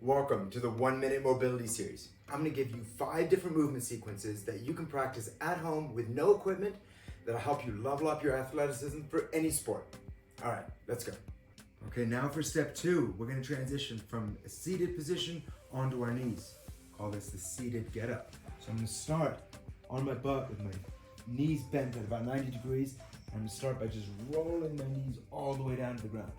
Welcome to the 1 Minute Mobility Series. I'm going to give you 5 different movement sequences that you can practice at home with no equipment that'll help you level up your athleticism for any sport. All right, let's go. Okay, now for step 2, we're going to transition from a seated position onto our knees. Call this the seated get up. So I'm going to start on my butt with my knees bent at about 90 degrees. I'm going to start by just rolling my knees all the way down to the ground.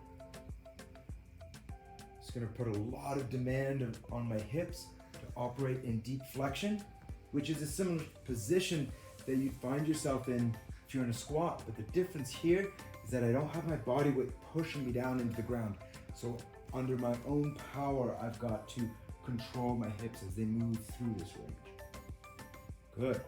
It's going to put a lot of demand on my hips to operate in deep flexion, which is a similar position that you'd find yourself in if you're in a squat. But the difference here is that I don't have my body weight pushing me down into the ground. So under my own power, I've got to control my hips as they move through this range. Good.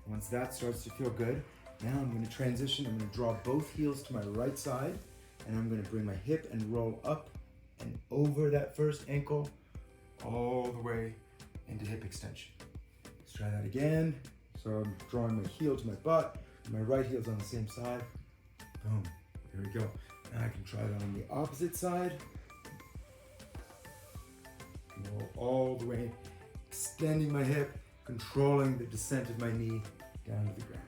Once that starts to feel good, now I'm going to transition. I'm going to draw both heels to my right side, and I'm going to bring my hip and roll up and over that first ankle all the way into hip extension. Let's try that again. So I'm drawing my heel to my butt, my right heel's on the same side. Boom, there we go. Now I can try that on the opposite side. Roll all the way, extending my hip, controlling the descent of my knee down to the ground.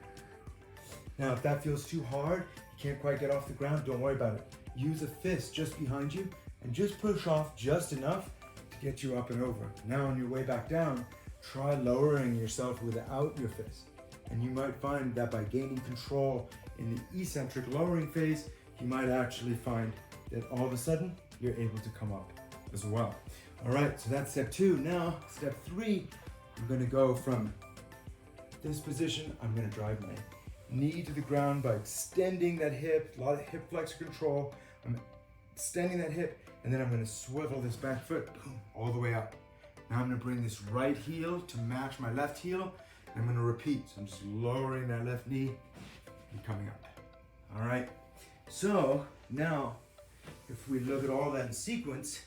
Now, if that feels too hard, you can't quite get off the ground, don't worry about it. Use a fist just behind you and just push off just enough to get you up and over. Now on your way back down, try lowering yourself without your fist. And you might find that by gaining control in the eccentric lowering phase, you might actually find that all of a sudden, you're able to come up as well. All right, so that's step 2. Now, step 3, I'm gonna go from this position, I'm gonna drive my knee to the ground by extending that hip, a lot of hip flexor control. I'm extending that hip, and then I'm gonna swivel this back foot, boom, all the way up. Now I'm gonna bring this right heel to match my left heel, and I'm gonna repeat. So I'm just lowering that left knee and coming up. All right, so now, if we look at all that in sequence,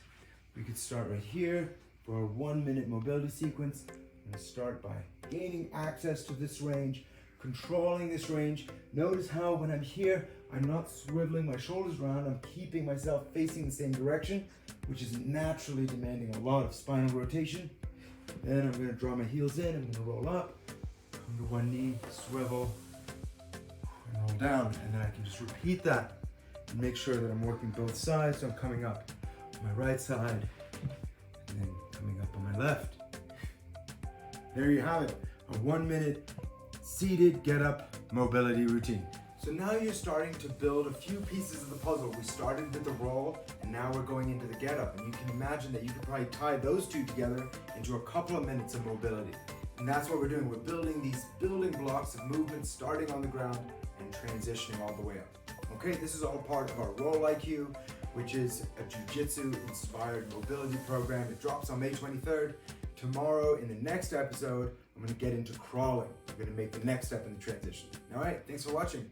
we could start right here for a 1 minute mobility sequence. I'm gonna start by gaining access to this range, controlling this range. Notice how when I'm here, I'm not swiveling my shoulders around, I'm keeping myself facing the same direction, which is naturally demanding a lot of spinal rotation. Then I'm gonna draw my heels in, I'm gonna roll up, come to one knee, swivel, and roll down. And then I can just repeat that and make sure that I'm working both sides. So I'm coming up on my right side, and then coming up on my left. There you have it, a 1 minute seated get up mobility routine. So now you're starting to build a few pieces of the puzzle. We started with the roll, and now we're going into the get up. And you can imagine that you could probably tie those two together into a couple of minutes of mobility. And that's what we're doing. We're building these building blocks of movement, starting on the ground and transitioning all the way up. Okay, this is all part of our Roll IQ, which is a jiu-jitsu inspired mobility program. It drops on May 23rd. Tomorrow in the next episode, I'm gonna get into crawling. I'm gonna make the next step in the transition. All right, thanks for watching.